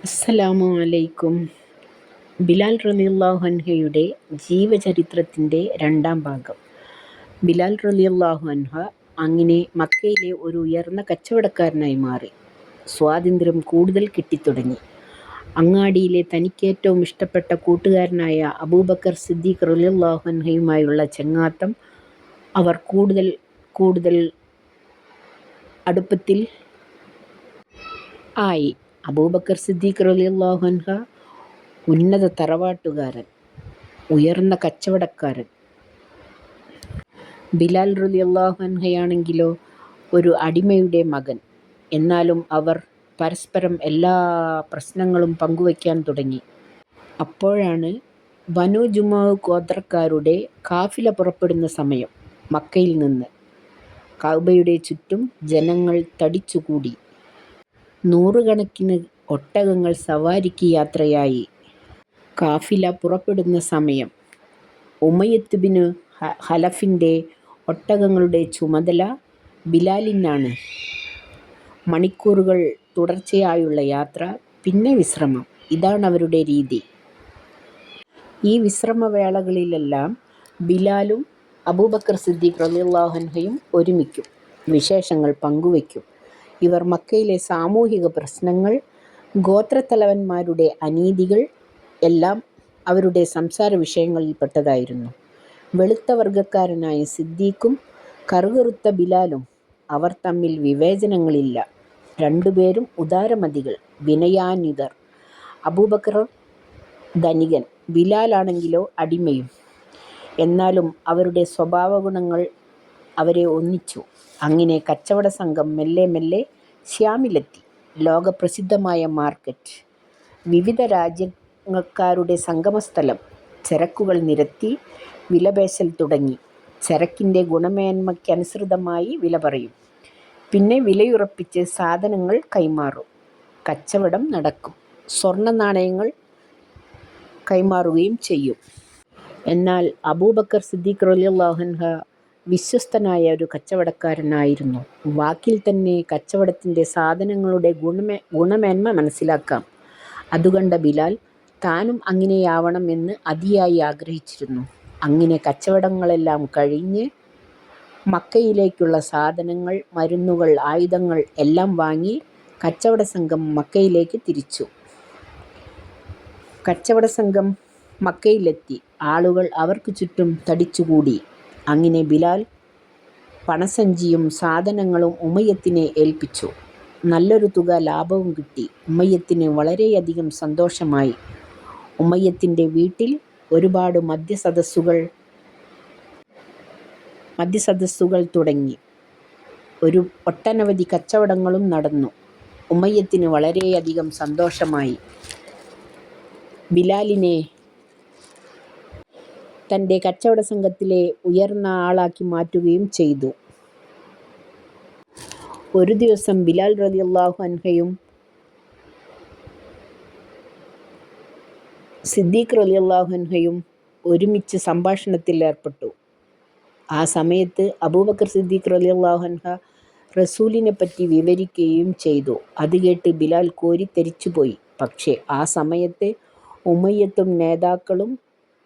അസ്സലാമു അലൈക്കും. ബിലാൽ റളിയല്ലാഹു അൻഹയുടെ ജീവചരിത്രത്തിൻ്റെ രണ്ടാം ഭാഗം. ബിലാൽ റളിയല്ലാഹു അൻഹ അങ്ങനെ മക്കയിലെ ഒരു ഉയർന്ന കച്ചവടക്കാരനായി മാറി. സ്വാതന്ത്ര്യം കൂടുതൽ കിട്ടിത്തുടങ്ങി. അങ്ങാടിയിലെ തനിക്കേറ്റവും ഇഷ്ടപ്പെട്ട കൂട്ടുകാരനായ അബൂബക്കർ സിദ്ദീഖ് റളിയല്ലാഹു അൻഹയുമായുള്ള ചങ്ങാത്തം അവർ കൂടുതൽ കൂടുതൽ അടുപ്പത്തിൽ ആയി. അബൂബക്കർ സിദ്ദീഖ് റളിയല്ലാഹു അൻഹ ഉന്നത തറവാട്ടുകാരൻ, ഉയർന്ന കച്ചവടക്കാരൻ. ബിലാൽ റളിയല്ലാഹു അൻഹയാണെങ്കിലോ ഒരു അടിമയുടെ മകൻ. എന്നാലും അവർ പരസ്പരം എല്ലാ പ്രശ്നങ്ങളും പങ്കുവയ്ക്കാൻ തുടങ്ങി. അപ്പോഴാണ് ബനൂ ജുമഅ് ഗോത്രക്കാരുടെ കാഫില പുറപ്പെടുന്ന സമയം. മക്കയിൽ നിന്ന് കഅബയുടെ ചുറ്റും ജനങ്ങൾ തടിച്ചുകൂടി. നൂറുകണക്കിന് ഒട്ടകങ്ങൾ സവാരിക്ക് യാത്രയായി. കാഫില പുറപ്പെടുന്ന സമയം. ഉമയ്യത്ത് ബിനു ഖലഫിൻ്റെ ഒട്ടകങ്ങളുടെ ചുമതല ബിലാലിനാണ്. മണിക്കൂറുകൾ തുടർച്ചയായുള്ള യാത്ര, പിന്നെ വിശ്രമം. ഇതാണ് അവരുടെ രീതി. ഈ വിശ്രമവേളകളിലെല്ലാം ബിലാലും അബൂബക്കർ സിദ്ദീഖ് റളിയല്ലാഹു അൻഹയും ഒരുമിക്കും, വിശേഷങ്ങൾ പങ്കുവയ്ക്കും. ഇവർ മക്കയിലെ സാമൂഹിക പ്രശ്നങ്ങൾ, ഗോത്രത്തലവന്മാരുടെ അനീതികൾ എല്ലാം അവരുടെ സംസാര വിഷയങ്ങളിൽപ്പെട്ടതായിരുന്നു. വെളുത്ത വർഗക്കാരനായ സിദ്ദീഖും കറുകറുത്ത ബിലാലും. അവർ തമ്മിൽ വിവേചനങ്ങളില്ല. രണ്ടുപേരും ഉദാരമതികൾ, വിനയാന്വിതർ. അബൂബക്കർ ധനികൻ, ബിലാലാണെങ്കിലോ അടിമയും. എന്നാലും അവരുടെ സ്വഭാവഗുണങ്ങൾ അവരെ ഒന്നിച്ചു. അങ്ങനെ കച്ചവട സംഘം മെല്ലെ മെല്ലെ ശ്യാമിലെത്തി. ലോകപ്രസിദ്ധമായ മാർക്കറ്റ്, വിവിധ രാജ്യക്കാരുടെ സംഗമസ്ഥലം. ചരക്കുകൾ നിരത്തി വിലപേശൽ തുടങ്ങി. ചരക്കിൻ്റെ ഗുണമേന്മയ്ക്കനുസൃതമായി വില പറയും. പിന്നെ വിലയുറപ്പിച്ച് സാധനങ്ങൾ കൈമാറും. കച്ചവടം നടക്കും. സ്വർണ്ണ നാണയങ്ങൾ കൈമാറുകയും ചെയ്യും. എന്നാൽ അബൂബക്കർ സിദ്ദീഖ് റളിയല്ലാഹു അൻഹു വിശ്വസ്തനായ ഒരു കച്ചവടക്കാരനായിരുന്നു. വാക്കിൽ തന്നെ കച്ചവടത്തിൻ്റെ സാധനങ്ങളുടെ ഗുണമേന്മ മനസ്സിലാക്കാം. അതുകണ്ട ബിലാൽ താനും അങ്ങനെയാവണം എന്ന് അതിയായി ആഗ്രഹിച്ചിരുന്നു. അങ്ങനെ കച്ചവടങ്ങളെല്ലാം കഴിഞ്ഞ് മക്കയിലേക്കുള്ള സാധനങ്ങൾ, മരുന്നുകൾ, ആയുധങ്ങൾ എല്ലാം വാങ്ങി കച്ചവട സംഘം മക്കയിലേക്ക് തിരിച്ചു. കച്ചവട സംഘം മക്കയിലെത്തി. ആളുകൾ അവർക്ക് ചുറ്റും തടിച്ചുകൂടി. അങ്ങനെ ബിലാൽ പണസഞ്ചിയും സാധനങ്ങളും ഉമയ്യത്തിനെ ഏൽപ്പിച്ചു. നല്ലൊരു തുക ലാഭവും കിട്ടി. ഉമയ്യത്തിന് വളരെയധികം സന്തോഷമായി. ഉമയ്യത്തിൻ്റെ വീട്ടിൽ ഒരുപാട് മദ്യസദസ്സുകൾ തുടങ്ങി. ഒട്ടനവധി കച്ചവടങ്ങളും നടന്നു. ഉമയ്യത്തിന് വളരെയധികം സന്തോഷമായി. ബിലാലിനെ തൻ്റെ കച്ചവട സംഘത്തിലെ ഉയർന്ന ആളാക്കി മാറ്റുകയും ചെയ്തു. ഒരു ദിവസം ബിലാൽ റളിയല്ലാഹു അൻഹയും സിദ്ദീഖ് റളിയല്ലാഹു അൻഹയും ഒരുമിച്ച് സംഭാഷണത്തിൽ ഏർപ്പെട്ടു. ആ സമയത്ത് അബൂബക്കർ സിദ്ദീഖ് റളിയല്ലാഹു അൻഹു റസൂലിനെപ്പറ്റി വിവരിക്കുകയും ചെയ്തു. അത് കേട്ട് ബിലാൽ കോരിത്തരിച്ചുപോയി. പക്ഷേ ആ സമയത്ത് ഉമയ്യത്തും നേതാക്കളും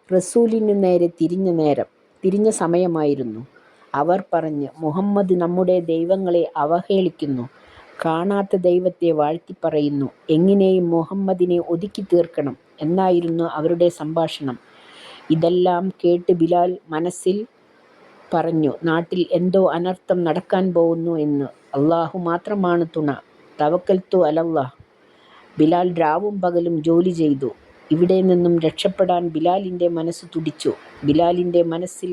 റസൂലിനു നേരെ തിരിഞ്ഞ സമയമായിരുന്നു. അവർ പറഞ്ഞ്, മുഹമ്മദ് നമ്മുടെ ദൈവങ്ങളെ അവഹേളിക്കുന്നു, കാണാത്ത ദൈവത്തെ വാഴ്ത്തിപ്പറയുന്നു, എങ്ങനെയും മുഹമ്മദിനെ ഒതുക്കി തീർക്കണം എന്നായിരുന്നു അവരുടെ സംഭാഷണം. ഇതെല്ലാം കേട്ട് ബിലാൽ മനസ്സിൽ പറഞ്ഞു, നാട്ടിൽ എന്തോ അനർത്ഥം നടക്കാൻ പോകുന്നു എന്ന്. അല്ലാഹു മാത്രമാണ് തുണ. തവക്കൽതു അലല്ലാഹ്. ബിലാൽ രാവും പകലും ജോലി ചെയ്തു. ഇവിടെ നിന്നും രക്ഷപ്പെടാൻ ബിലാലിൻ്റെ മനസ്സ് തുടിച്ചു. ബിലാലിൻ്റെ മനസ്സിൽ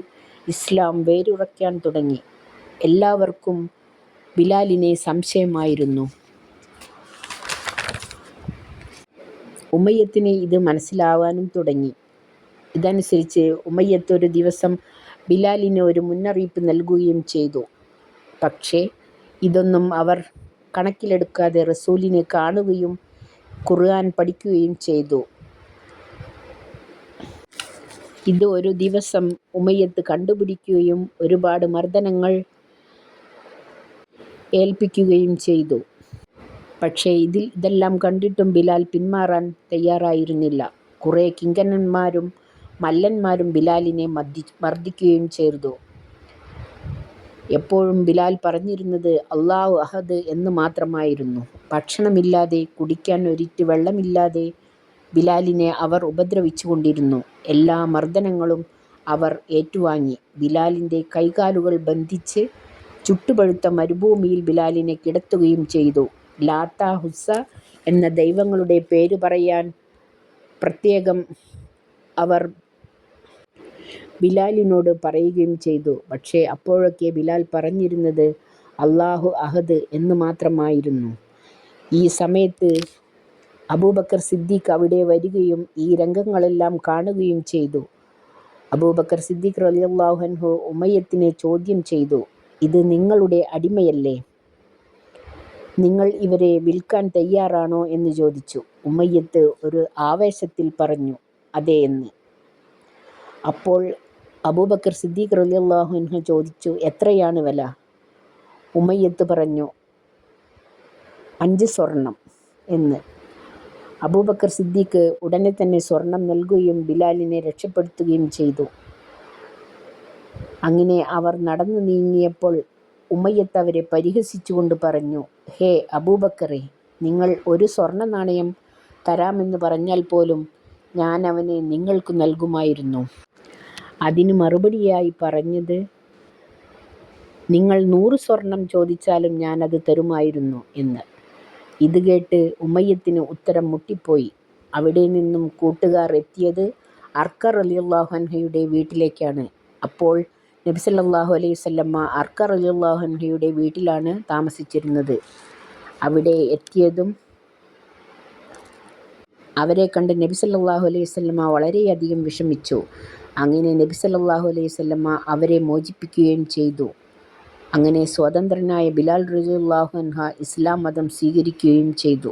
ഇസ്ലാം വേരുറയ്ക്കാൻ തുടങ്ങി. എല്ലാവർക്കും ബിലാലിനെ സംശയമായിരുന്നു. ഉമയ്യത്തിന് ഇത് മനസ്സിലാവാനും തുടങ്ങി. ഇതനുസരിച്ച് ഉമയ്യത്ത് ഒരു ദിവസം ബിലാലിന് ഒരു മുന്നറിയിപ്പ് നൽകുകയും ചെയ്തു. പക്ഷേ ഇതൊന്നും അവർ കണക്കിലെടുക്കാതെ റസൂലിനെ കാണുകയും ഖുർആൻ പഠിക്കുകയും ചെയ്തു. ഇത് ഒരു ദിവസം ഉമയ്യത്ത് കണ്ടുപിടിക്കുകയും ഒരുപാട് മർദ്ദനങ്ങൾ ഏൽപ്പിക്കുകയും ചെയ്തു. പക്ഷേ ഇതെല്ലാം കണ്ടിട്ടും ബിലാൽ പിന്മാറാൻ തയ്യാറായിരുന്നില്ല. കുറേ കിങ്കരന്മാരും മല്ലന്മാരും ബിലാലിനെ മർദ്ദിക്കുകയും ചെയ്തു. എപ്പോഴും ബിലാൽ പറഞ്ഞിരുന്നത് അല്ലാഹു അഹദ് എന്ന് മാത്രമായിരുന്നു. ഭക്ഷണമില്ലാതെ, കുടിക്കാൻ ഒരിറ്റ് വെള്ളമില്ലാതെ ബിലാലിനെ അവർ ഉപദ്രവിച്ചുകൊണ്ടിരുന്നു. എല്ലാ മർദ്ദനങ്ങളും അവർ ഏറ്റുവാങ്ങി. ബിലാലിൻ്റെ കൈകാലുകൾ ബന്ധിച്ച് ചുട്ടുപഴുത്ത മരുഭൂമിയിൽ ബിലാലിനെ കിടത്തുകയും ചെയ്തു. ലാത്ത, ഹുസ്സ എന്ന ദൈവങ്ങളുടെ പേര് പറയാൻ പ്രത്യേകം അവർ ബിലാലിനോട് പറയുകയും ചെയ്തു. പക്ഷേ അപ്പോഴൊക്കെ ബിലാൽ പറഞ്ഞിരുന്നത് അല്ലാഹു അഹദ് എന്ന് മാത്രമായിരുന്നു. ഈ സമയത്ത് അബൂബക്കർ സിദ്ദീഖ് അവിടെ വരികയും ഈ രംഗങ്ങളെല്ലാം കാണുകയും ചെയ്തു. അബൂബക്കർ സിദ്ദീഖ് റളിയല്ലാഹു അൻഹു ഉമയ്യത്തിനെ ചോദ്യം ചെയ്തു, ഇത് നിങ്ങളുടെ അടിമയല്ലേ? നിങ്ങൾ ഇവരെ വിൽക്കാൻ തയ്യാറാണോ എന്ന് ചോദിച്ചു. ഉമയ്യത്ത് ഒരു ആവേശത്തിൽ പറഞ്ഞു അതെ എന്ന്. അപ്പോൾ അബൂബക്കർ സിദ്ദീഖ് റളിയല്ലാഹു അൻഹു ചോദിച്ചു, എത്രയാണ് വില? ഉമയ്യത്ത് പറഞ്ഞു 5 സ്വർണം എന്ന്. അബൂബക്കർ സിദ്ദീഖ് ഉടനെ തന്നെ സ്വർണം നൽകുകയും ബിലാലിനെ രക്ഷപ്പെടുത്തുകയും ചെയ്തു. അങ്ങനെ അവർ നടന്നു നീങ്ങിയപ്പോൾ ഉമയ്യത്ത് അവരെ പരിഹസിച്ചുകൊണ്ട് പറഞ്ഞു, ഹേ അബൂബക്കറെ, നിങ്ങൾ ഒരു സ്വർണ്ണ നാണയം തരാമെന്ന് പറഞ്ഞാൽ പോലും ഞാൻ അവനെ നിങ്ങൾക്ക് നൽകുമായിരുന്നു. അതിന് മറുപടിയായി പറഞ്ഞത് നിങ്ങൾ 100 സ്വർണം ചോദിച്ചാലും ഞാനത് തരുമായിരുന്നു എന്ന്. ഇത് കേട്ട് ഉമയ്യത്തിന് ഉത്തരം മുട്ടിപ്പോയി. അവിടെ നിന്നും കൂട്ടുകാർ എത്തിയത് അർക്ക റളിയല്ലാഹു അൻഹയുടെ വീട്ടിലേക്കാണ്. അപ്പോൾ നബി സല്ലല്ലാഹു അലൈഹി വസല്ലമ അർക്ക റളിയല്ലാഹു അൻഹയുടെ വീട്ടിലാണ് താമസിച്ചിരുന്നത്. അവിടെ എത്തിയതും അവരെ കണ്ട് നബി സല്ലല്ലാഹു അലൈഹി വസല്ലമ വളരെയധികം വിഷമിച്ചു. അങ്ങനെ നബി സല്ലല്ലാഹു അലൈഹി വസല്ലമ അവരെ മോചിപ്പിക്കുകയും ചെയ്തു. അങ്ങനെ സ്വതന്ത്രനായ ബിലാൽ റളിയല്ലാഹു അൻഹു ഇസ്ലാം മതം സ്വീകരിക്കുകയും ചെയ്തു.